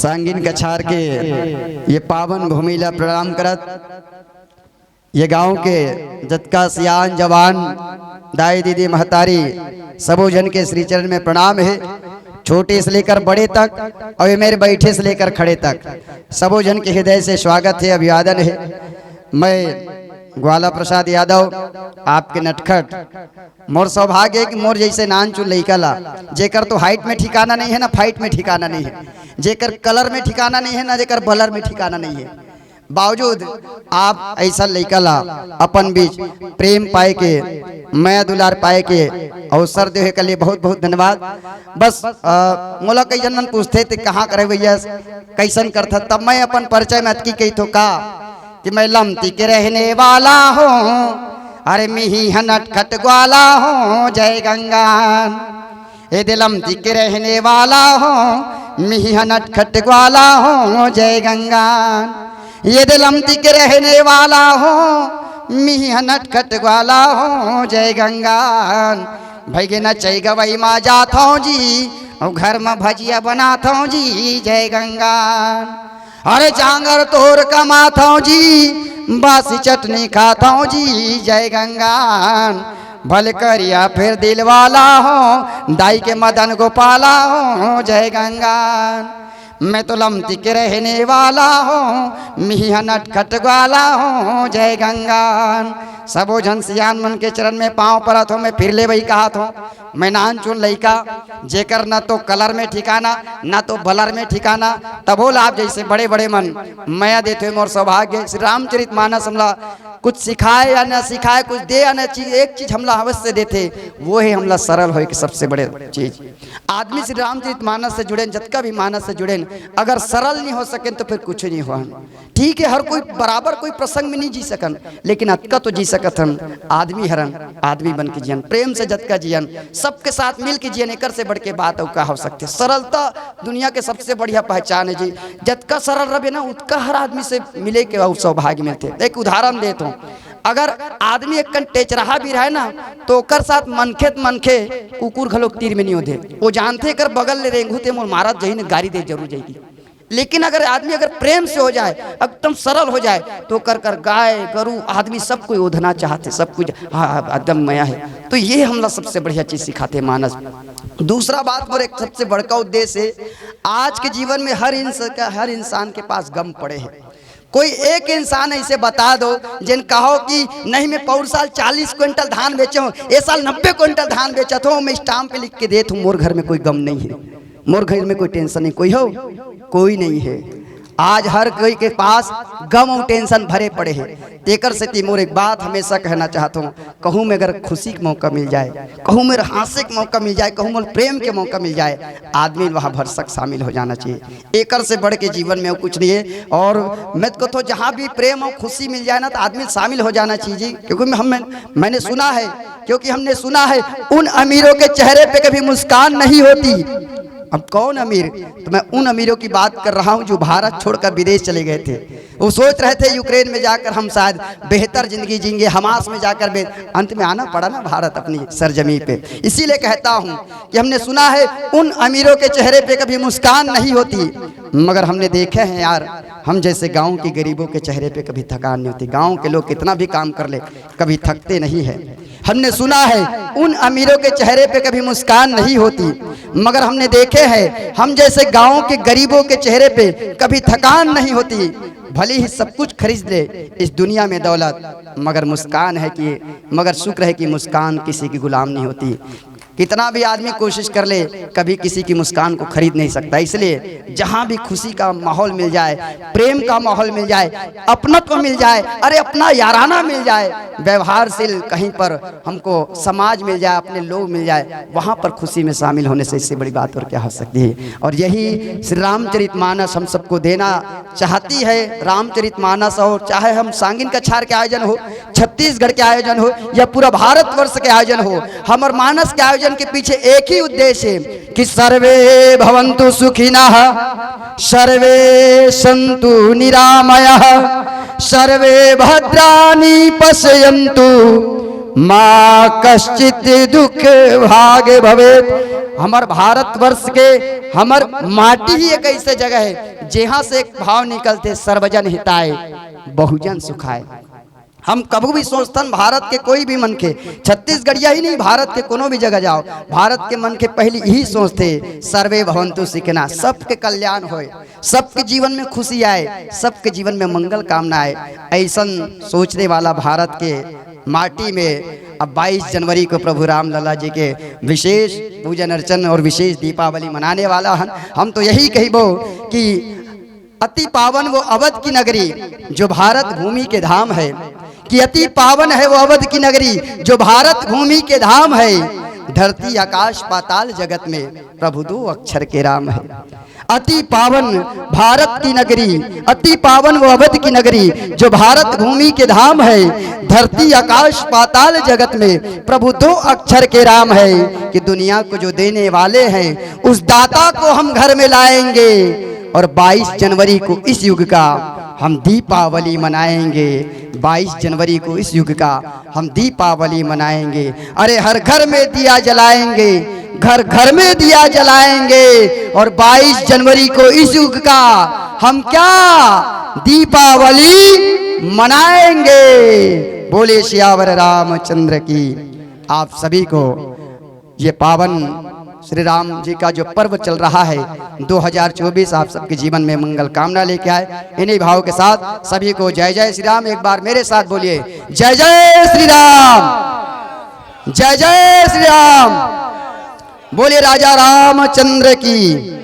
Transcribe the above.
सांगिन कछार के ये पावन भूमिला प्रणाम करत, ये गांव के जतका सियान जवान दाई दीदी महतारी सबो जन के श्री चरण में प्रणाम है। छोटे से लेकर बड़े तक और ये मेरे बैठे से लेकर खड़े तक सबो जन के हृदय से स्वागत है, अभिवादन है। मैं ग्वाला प्रसाद यादव आपके नटखट, मोर सौभाग्य है कि मोर जैसे नान चुन लइका ला जेकर तो हाइट में ठिकाना नहीं है ना फाइट में ठिकाना नहीं है, जेकर कलर में ठिकाना नहीं है ना जेकर बलर में ठिकाना नहीं है, बावजूद आप ऐसा लइका ला अपन बीच प्रेम पाए के मैं दुलार पाए के अवसर दे के लिए बहुत बहुत धन्यवाद। बस मोला कई जन पूछते थे कहाँ करे भैया कैसन करता, तब मैं अपन परिचय में अतकी कही तो का कि मैं लमती के रहने वाला हूँ, अरे मिही नटखट ग्वाला हूँ जय गंगान। ए दिलमती के रहने वाला हूँ, मिही नटखट ग्वाला हूँ जय गंगान। ये दिलमती के रहने वाला हूँ, मिही नटखट ग्वाला हूँ जय गंगान। भैगे न चई गवई माँ जात हूँ जी, और घर में भजिया बनाता हूँ जी जय गंगान। अरे जांगर तोर कमाता हूँ जी, बासी चटनी खाता हूँ जी जय गंगान। भल करिया फिर दिल वाला हो, दाई के मदन गोपाला हो जय गंगान। मैं तो लमती के रहने वाला हूँ, मिहिया नटखट ग्वाला हूँ जय गंगान। सबो जन सियान मन के चरण में पाँव पड़त हो, मैं फिर ले वही कहा था मैं नान चुन लइका जेकर न तो कलर में ठिकाना न तो बलर में ठिकाना, तबो लाभ जैसे बड़े बड़े मन मैं देते हुए मोर सौभाग्य। श्री रामचरित मानस हमला कुछ सिखाए या न सिखाए, कुछ दे या न चीज, एक चीज हमला अवश्य देते, वो है हमला सरल हो कि सबसे बड़े चीज। आदमी श्री रामचरित मानस से जुड़े, जतका भी मानस से जुड़े, अगर सरल नहीं हो सके तो फिर कुछ नहीं हुआ। ठीक है, हर कोई बराबर कोई प्रसंग में नहीं जी सकन, लेकिन अतका तो जी सकत हन। आदमी हरन, आदमी बन के जियन, प्रेम से जतका जियन, सबके साथ मिल के जियन, एकर से बढ़ के बात का हो सकते। सरलता दुनिया के सबसे बढ़िया पहचान है जी। जतका सरल रहे ना उतका हर आदमी से मिले के सौभाग्य मिलते। एक उदाहरण देता हूँ, अगर आदमी एक कन टेचराहा भी रहे ना तो ओकर साथ मनखे कुकुर घलोक तीर में नहीं होते, वो जानते कर बगल ले रेंगू ते मोर मारत जही ने गाड़ी दे जरूर जाएगी। लेकिन अगर आदमी अगर प्रेम से हो जाए, एकदम सरल हो जाए, तो कर कर गाय गरु आदमी सब कोई ओढ़ना चाहते, सब कुछ हाँ एकदम मया है। तो ये हमला सबसे बढ़िया चीज सिखाते मानस। दूसरा बात और एक सबसे बड़का उद्देश्य है, आज के जीवन में हर इंसान के पास गम पड़े हैं। कोई एक इंसान ऐसे बता दो जिन कहो कि नहीं मैं पौर साल 40 क्विंटल धान बेचा हूँ, ये साल 90 क्विंटल धान बेचा हूँ, मैं स्टाम्प पे लिख के देता हूँ, मोर घर में कोई गम नहीं है, मोर घर में कोई टेंशन नहीं, कोई हो कोई नहीं है। आज हर कोई के पास गम और टेंशन भरे पड़े हैं। तेकर से तिमोर एक बात हमेशा कहना चाहता हूँ, कहूँ में अगर खुशी का मौका मिल जाए, कहूँ में हास्य का मौका मिल जाए, कहूँ में प्रेम के मौका मिल जाए, आदमी वहाँ भरसक शामिल हो जाना चाहिए। एकर से बढ़ के जीवन में कुछ नहीं है। और मैं तो कहता जहाँ भी प्रेम और खुशी मिल जाए ना तो आदमी शामिल हो जाना चाहिए। क्योंकि मैंने सुना है, क्योंकि हमने सुना है उन अमीरों के चेहरे पे कभी मुस्कान नहीं होती। अब कौन अमीर, तो मैं उन अमीरों की बात कर रहा हूं जो भारत छोड़कर विदेश चले गए थे। वो सोच रहे थे यूक्रेन में जाकर हम शायद बेहतर जिंदगी जिएंगे, हमास में जाकर अंत में आना पड़ा ना भारत अपनी सरजमी पे। इसीलिए कहता हूं कि हमने सुना है उन अमीरों के चेहरे पे कभी मुस्कान नहीं होती, मगर हमने देखे हैं यार हम जैसे गाँव के गरीबों के चेहरे पे कभी थकान नहीं होती। गाँव के लोग कितना भी काम कर ले कभी थकते नहीं है। हमने सुना है उन अमीरों के चेहरे पे कभी मुस्कान नहीं होती, मगर हमने देखे हैं हम जैसे गांव के गरीबों के चेहरे पे कभी थकान नहीं होती। भले ही सब कुछ खरीद ले इस दुनिया में दौलत, मगर मुस्कान है कि मगर शुक्र है कि मुस्कान किसी की गुलाम नहीं होती। कितना भी आदमी कोशिश कर ले कभी किसी की मुस्कान को खरीद नहीं सकता। इसलिए जहाँ भी खुशी का माहौल मिल जाए, प्रेम का माहौल मिल जाए, अपनत्व मिल जाए, अरे अपना याराना मिल जाए, व्यवहारशील कहीं पर हमको समाज मिल जाए, अपने लोग मिल जाए, वहाँ पर खुशी में शामिल होने से इससे बड़ी बात और क्या हो सकती है। और यही श्री रामचरित मानस हम सबको देना चाहती है। रामचरित मानस और चाहे हम सांगिन कछार के आयोजन हो, छत्तीसगढ़ के आयोजन हो या पूरा भारतवर्ष के आयोजन हो, हमर मानस के आयोजन के पीछे एक ही उद्देश्य है कि सर्वे भवन्तु सुखिनः, सर्वे सन्तु निरामयः, सर्वे भद्राणि पश्यन्तु माँ कश्चित दुख भाग भवेत। हमार भारतवर्ष के हमर माटी ही एक ऐसे जगह है जहाँ से एक भाव निकलते सर्वजन हिताय बहुजन सुखाय। हम कभी भी सोचतन भारत के कोई भी मन के छत्तीसगढ़िया ही नहीं, भारत के कोनो भी जगह जाओ, भारत के मन के पहले यही सोचते सर्वे भवन्तु सुखिनः, सबके कल्याण होए, सबके जीवन में खुशी आए, सबके जीवन में मंगल कामना आए। ऐसन सोचने वाला भारत के माटी में अब 22 जनवरी को प्रभु राम लला जी के विशेष पूजन अर्चन और विशेष दीपावली मनाने वाला है। हम तो यही कहिबो कि अति पावन वो अवध की नगरी जो भारत भूमि के धाम है, कि अति पावन है वो अवध की नगरी जो भारत भूमि के धाम है। धरती आकाश पाताल जगत में प्रभु दो अक्षर के राम है। अति पावन भारत की नगरी, अति पावन वो अवध की नगरी जो भारत भूमि के धाम है। धरती आकाश पाताल जगत में प्रभु दो अक्षर के राम है। कि दुनिया को जो देने वाले हैं उस दाता को हम घर में लाएंगे और 22 जनवरी को इस युग का हम दीपावली मनाएंगे। 22 जनवरी को इस युग का हम दीपावली मनाएंगे। अरे हर घर में दिया जलाएंगे, घर घर में दिया जलाएंगे और 22 जनवरी को इस युग का हम क्या दीपावली मनाएंगे। बोले सियावर रामचंद्र की। आप सभी को ये पावन श्री राम जी का जो पर्व चल रहा है 2024 आप सबके जीवन में मंगल कामना लेके आए। इन्हीं भाव के साथ सभी को जय जय श्री राम। एक बार मेरे साथ बोलिए जय जय श्री राम, जय जय श्री राम। बोलिए राजा रामचंद्र की।